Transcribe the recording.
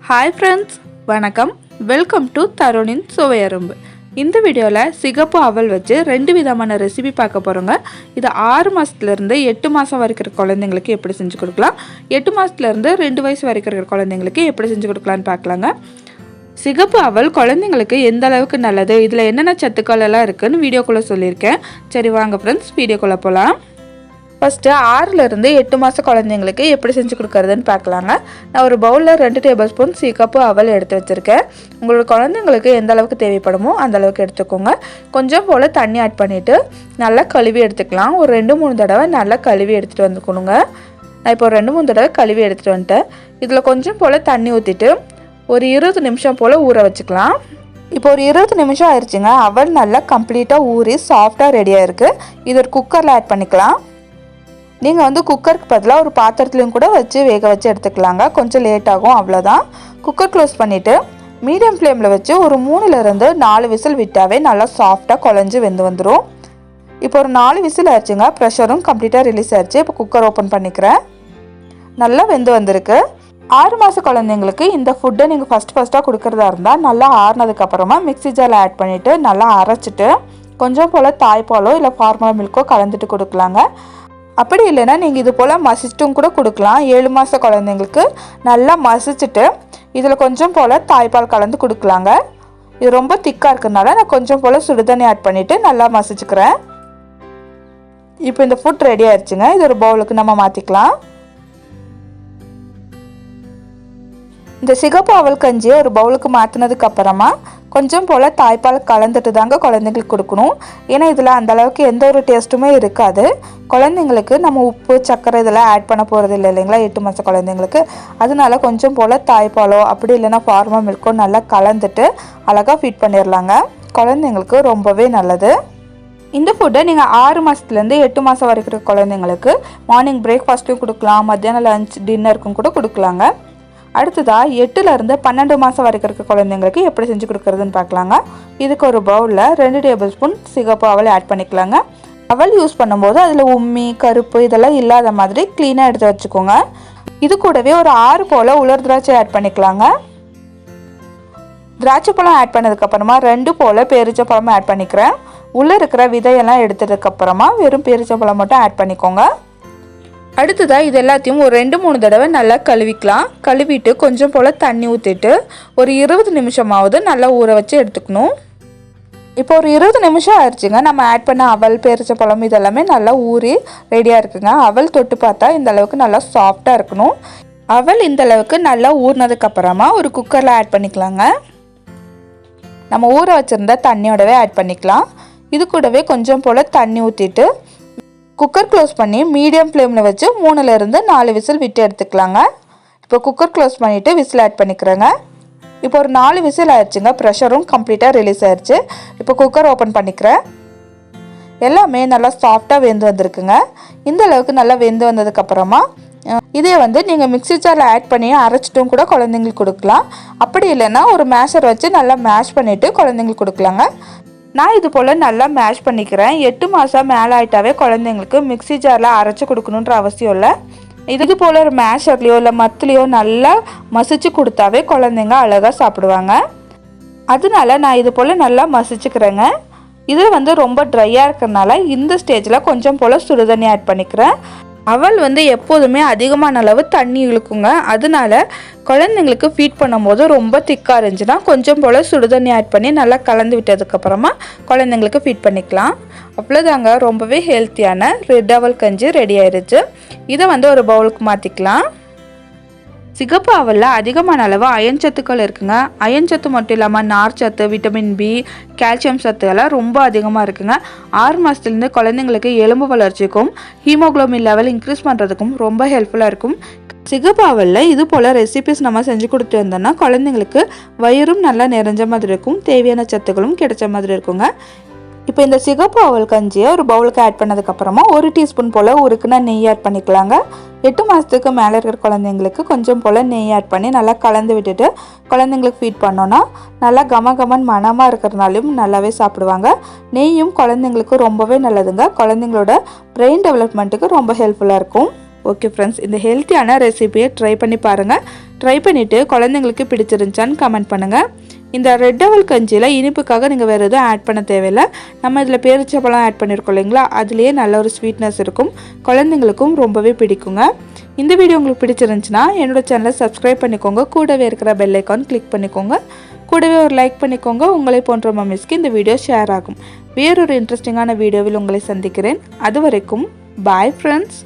Hi friends, வணக்கம். Welcome to தருணின் சுவை அரும்பு. இந்த வீடியோவில் சிகப்பு அவல் வச்சு 2 விதமான ரெசிபி பார்க்க போகிறோங்க. இது 6 மாதத்துலேருந்து 8 மாதம் வரைக்கும் இருக்கிற குழந்தைங்களுக்கு எப்படி செஞ்சு கொடுக்கலாம், 8 மாதத்துலேருந்து 2 வயசு வரைக்கும் இருக்கிற குழந்தைங்களுக்கு எப்படி செஞ்சு கொடுக்கலான்னு பார்க்கலாங்க. சிகப்பு அவல் குழந்தைங்களுக்கு எந்த அளவுக்கு நல்லது, இதில் என்னென்ன சத்துக்கள் எல்லாம் இருக்குதுன்னு வீடியோக்குள்ளே சொல்லியிருக்கேன். சரி வாங்க ஃப்ரெண்ட்ஸ், வீடியோக்குள்ளே போகலாம். ஃபஸ்ட்டு 6லேருந்து 8 மாத குழந்தைங்களுக்கு எப்படி செஞ்சு கொடுக்குறதுன்னு பார்க்கலாங்க. நான் ஒரு பவுலில் 2 டேபிள் ஸ்பூன் சிகப்பு அவல் எடுத்து வச்சுருக்கேன். உங்களோட குழந்தைங்களுக்கு எந்த அளவுக்கு தேவைப்படுமோ அந்த அளவுக்கு எடுத்துக்கோங்க. கொஞ்சம் போல் தண்ணி ஆட் பண்ணிவிட்டு நல்லா கழுவி எடுத்துக்கலாம். ஒரு 2-3 தடவை நல்லா கழுவி எடுத்துகிட்டு வந்துக்கணுங்க. நான் இப்போ ஒரு 2-3 தடவை கழுவி எடுத்துகிட்டு வந்துட்டேன். இதில் கொஞ்சம் போல் தண்ணி ஊற்றிட்டு ஒரு 20 நிமிஷம் போல் ஊற வச்சுக்கலாம். இப்போ ஒரு 20 நிமிஷம் ஆயிடுச்சுங்க. அவல் நல்லா கம்ப்ளீட்டாக ஊறி சாஃப்டாக ரெடியாக இருக்குது. இது ஒரு குக்கரில் ஆட் பண்ணிக்கலாம். நீங்கள் குக்கருக்கு பதிலாக ஒரு பாத்திரத்துலையும் கூட வச்சு வேக வச்சு எடுத்துக்கலாங்க. கொஞ்சம் லேட் ஆகும், அவ்வளோதான். குக்கர் க்ளோஸ் பண்ணிவிட்டு மீடியம் ஃப்ளேமில் வச்சு ஒரு 3லேருந்து 4 விசில் விட்டாவே நல்லா சாஃப்டாக குழஞ்சி வெந்து வந்துடும். இப்போ ஒரு 4 விசில் ஆயிடுச்சுங்க. ப்ரெஷரும் கம்ப்ளீட்டாக ரிலீஸ் ஆயிடுச்சு. இப்போ குக்கர் ஓப்பன் பண்ணிக்கிறேன். நல்லா வெந்து வந்திருக்கு. 6 மாத குழந்தைங்களுக்கு இந்த ஃபுட்டை நீங்கள் ஃபஸ்ட்டாக கொடுக்குறதா இருந்தால் நல்லா ஆறுனதுக்கப்புறமா மிக்ஸி ஜாரில் ஆட் பண்ணிவிட்டு நல்லா அரைச்சிட்டு கொஞ்சம் போல் தாய்ப்பாலோ இல்லை ஃபார்முலா மில்க்கோ கலந்துட்டு கொடுக்கலாங்க. அப்படி இல்லைன்னா நீங்கள் இது போல் மசிச்சுட்டும் கூட கொடுக்கலாம். 7 மாத குழந்தைங்களுக்கு நல்லா மசிச்சுட்டு இதில் கொஞ்சம் போல் தாய்ப்பால் கலந்து கொடுக்கலாங்க. இது ரொம்ப திக்காக இருக்கிறதுனால நான் கொஞ்சம் போல் சுடுதண்ணி ஆட் பண்ணிவிட்டு நல்லா மசிச்சுக்கிறேன். இப்போ இந்த ஃபுட் ரெடி ஆயிடுச்சுங்க. இது ஒரு பவுலுக்கு நம்ம மாற்றிக்கலாம். இந்த சிகப்பு அவல் கஞ்சியை ஒரு பவுலுக்கு மாற்றினதுக்கு அப்புறமா கொஞ்சம் போல் தாய்ப்பால் கலந்துட்டு தாங்க குழந்தைங்களுக்கு கொடுக்கணும். ஏன்னா இதில் அந்தளவுக்கு எந்த ஒரு டேஸ்ட்டுமே இருக்காது. குழந்தைங்களுக்கு நம்ம உப்பு சர்க்கரை இதெல்லாம் ஆட் பண்ண போகிறது இல்லை இல்லைங்களா 8 மாத குழந்தைங்களுக்கு. அதனால கொஞ்சம் போல் தாய்ப்பாலோ அப்படி இல்லைன்னா ஃபார்மா மில்க்கோ நல்லா கலந்துட்டு அழகாக ஃபீட் பண்ணிடலாங்க. குழந்தைங்களுக்கு ரொம்பவே நல்லது. இந்த ஃபுட்டை நீங்கள் 6 மாதத்துலேருந்து 8 மாதம் வரைக்கும் இருக்கிற குழந்தைங்களுக்கு மார்னிங் பிரேக்ஃபாஸ்ட்டும் கொடுக்கலாம், மத்தியானம் லஞ்ச் டின்னருக்கும் கூட கொடுக்கலாங்க. அடுத்ததாக 8லேருந்து 12 மாதம் வரைக்கும் இருக்க குழந்தைங்களுக்கு எப்படி செஞ்சு கொடுக்குறதுன்னு பார்க்கலாங்க. இதுக்கு ஒரு பவுலில் 2 டேபிள் ஸ்பூன் சிகப்பு அவல் ஆட் பண்ணிக்கலாங்க. அவல் யூஸ் பண்ணும்போது அதில் உம்மி கருப்பு இதெல்லாம் இல்லாத மாதிரி க்ளீனாக எடுத்து வச்சுக்கோங்க. இது கூடவே ஒரு 6 போல் உலர் திராட்சை ஆட் பண்ணிக்கலாங்க. திராட்சை பழம் ஆட் பண்ணதுக்கப்புறமா 2 போல் பேரிச்சப்பழமும் ஆட் பண்ணிக்கிறேன். உள்ளே இருக்கிற விதையெல்லாம் எடுத்ததுக்கப்புறமா வெறும் பேரிச்சப்பழம் மட்டும் ஆட் பண்ணிக்கோங்க. அடுத்ததாக இது எல்லாத்தையும் ஒரு 2-3 தடவை நல்லா கழுவிக்கலாம். கழுவிட்டு கொஞ்சம் போல் தண்ணி ஊற்றிட்டு ஒரு 20 நிமிஷமாவது நல்லா ஊற வச்சு எடுத்துக்கணும். இப்போ ஒரு 20 நிமிஷம் ஆயிடுச்சுங்க. நம்ம ஆட் பண்ண அவல் பேரிச்சப்பழம் இதெல்லாமே நல்லா ஊறி ரெடியாக இருக்குங்க. அவல் தொட்டு பார்த்தா இந்த அளவுக்கு நல்லா சாஃப்டாக இருக்கணும். அவல் இந்த அளவுக்கு நல்லா ஊறினதுக்கப்புறமா ஒரு குக்கரில் ஆட் பண்ணிக்கலாங்க. நம்ம ஊற வச்சுருந்த தண்ணியோடவே ஆட் பண்ணிக்கலாம். இது கூடவே கொஞ்சம் போல் தண்ணி ஊற்றிட்டு குக்கர் க்ளோஸ் பண்ணி மீடியம் ஃப்ளேமில் வச்சு 3லேருந்து 4 விசில் விட்டு எடுத்துக்கலாங்க. இப்போ குக்கர் க்ளோஸ் பண்ணிவிட்டு விசில் ஆட் பண்ணிக்கிறேங்க. இப்போ ஒரு 4 விசில் ஆயிடுச்சுங்க. ப்ரெஷரும் கம்ப்ளீட்டாக ரிலீஸ் ஆயிடுச்சு. இப்போ குக்கர் ஓப்பன் பண்ணிக்கிறேன். எல்லாமே நல்லா சாஃப்டாக வெந்து வந்திருக்குங்க. இந்த அளவுக்கு நல்லா வெந்து வந்ததுக்கப்புறமா இதே நீங்கள் மிக்ஸி ஜாரில் ஆட் பண்ணி அரைச்சிட்டும் கூட குழந்தைங்களுக்கு கொடுக்கலாம். அப்படி இல்லைன்னா ஒரு மேஷர் வச்சு நல்லா மேஷ் பண்ணிவிட்டு குழந்தைங்களுக்கு கொடுக்கலாங்க. நான் இது போல் நல்லா மேஷ் பண்ணிக்கிறேன். 8 மாதம் மேலே ஆகிட்டாவே குழந்தைங்களுக்கு மிக்ஸி ஜாரில் அரைச்சி கொடுக்கணுன்ற அவசியம் இல்லை. இது போல் ஒரு மேஷர்லேயோ இல்லை மத்துலேயோ நல்லா மசிச்சு கொடுத்தாவே குழந்தைங்க அழகாக சாப்பிடுவாங்க. அதனால நான் இது போல் நல்லா மசிச்சுக்கிறேங்க. இது ரொம்ப ட்ரையாக இருக்கிறதுனால இந்த ஸ்டேஜில் கொஞ்சம் போல் சுடுதண்ணி ஆட் பண்ணிக்கிறேன். அவல் எப்போதுமே அதிகமான அளவு தண்ணி இழுக்குங்க. அதனால குழந்தைங்களுக்கு ஃபீட் பண்ணும்போது ரொம்ப திக்காக இருந்துச்சுன்னா கொஞ்சம் போல் சுடுதண்ணி ஆட் பண்ணி நல்லா கலந்து விட்டதுக்கப்புறமா குழந்தைங்களுக்கு ஃபீட் பண்ணிக்கலாம். அவ்வளோதாங்க, ரொம்பவே ஹெல்த்தியான ரெட் அவல் கஞ்சி ரெடி ஆயிடுச்சு. இதை ஒரு பவுலுக்கு மாற்றிக்கலாம். சிகப்பு அவலில் அதிகமான அளவு அயன் சத்துக்கள் இருக்குங்க. அயன் சத்து மட்டும் இல்லாமல் நார் சத்து, விட்டமின் பி, கால்சியம் சத்து எல்லாம் ரொம்ப அதிகமாக இருக்குங்க. 6 மாதத்துலேருந்து குழந்தைங்களுக்கு எலும்பு வளர்ச்சிக்கும் ஹீமோக்ளோபின் லெவல் இன்க்ரீஸ் பண்ணுறதுக்கும் ரொம்ப ஹெல்ப்ஃபுல்லாக இருக்கும். சிகப்பு அவலில் இது போல் ரெசிபிஸ் நம்ம செஞ்சு கொடுத்துட்டு வந்தோம்னா குழந்தைங்களுக்கு வயிறும் நல்லா நிறைஞ்ச மாதிரி இருக்கும், தேவையான சத்துக்களும் கிடைச்ச மாதிரி இருக்குங்க. இப்போ இந்த சிகப்பு அவல் கஞ்சியை ஒரு பவுலுக்கு ஆட் பண்ணதுக்கப்புறமா 1 டீஸ்பூன் போல் உருக்குனா நெய் ஆட் பண்ணிக்கலாங்க. 8 மாதத்துக்கு மேலே இருக்கிற குழந்தைங்களுக்கு கொஞ்சம் போல் நெய் ஆட் பண்ணி நல்லா கலந்து விட்டுட்டு குழந்தைங்களுக்கு ஃபீட் பண்ணோன்னா நல்லா கமகமன் மனமாக இருக்கிறதுனாலையும் நல்லாவே சாப்பிடுவாங்க. நெய்யும் குழந்தைங்களுக்கு ரொம்பவே நல்லதுங்க. குழந்தைங்களோட பிரெயின் டெவலப்மெண்ட்டுக்கு ரொம்ப ஹெல்ப்ஃபுல்லாக இருக்கும். ஓகே ஃப்ரெண்ட்ஸ், இந்த ஹெல்த்தியான ரெசிபியை ட்ரை பண்ணி பாருங்கள். ட்ரை பண்ணிவிட்டு குழந்தைங்களுக்கு பிடிச்சிருந்துச்சான்னு கமெண்ட் பண்ணுங்கள். இந்த ரெட் அவல் கஞ்சியில் இனிப்புக்காக நீங்கள் வேறு எதுவும் ஆட் பண்ண தேவையில்லை. நம்ம இதில் பேரிச்சம்பழம் ஆட் பண்ணியிருக்கோம் இல்லைங்களா, அதுலேயே நல்ல ஒரு ஸ்வீட்னஸ் இருக்கும். குழந்தைங்களுக்கும் ரொம்பவே பிடிக்குங்க. இந்த வீடியோ உங்களுக்கு பிடிச்சிருந்துச்சுன்னா என்னோடய சேனலை சப்ஸ்கிரைப் பண்ணிக்கோங்க. கூடவே இருக்கிற பெல் ஐக்கான் கிளிக் பண்ணிக்கோங்க. கூடவே ஒரு லைக் பண்ணிக்கோங்க. உங்களை போன்ற மம்மிஸ்க்கு இந்த வீடியோ ஷேர் ஆகும். வேறொரு இன்ட்ரெஸ்டிங்கான வீடியோவில் உங்களை சந்திக்கிறேன். அது வரைக்கும் பாய் ஃப்ரெண்ட்ஸ்.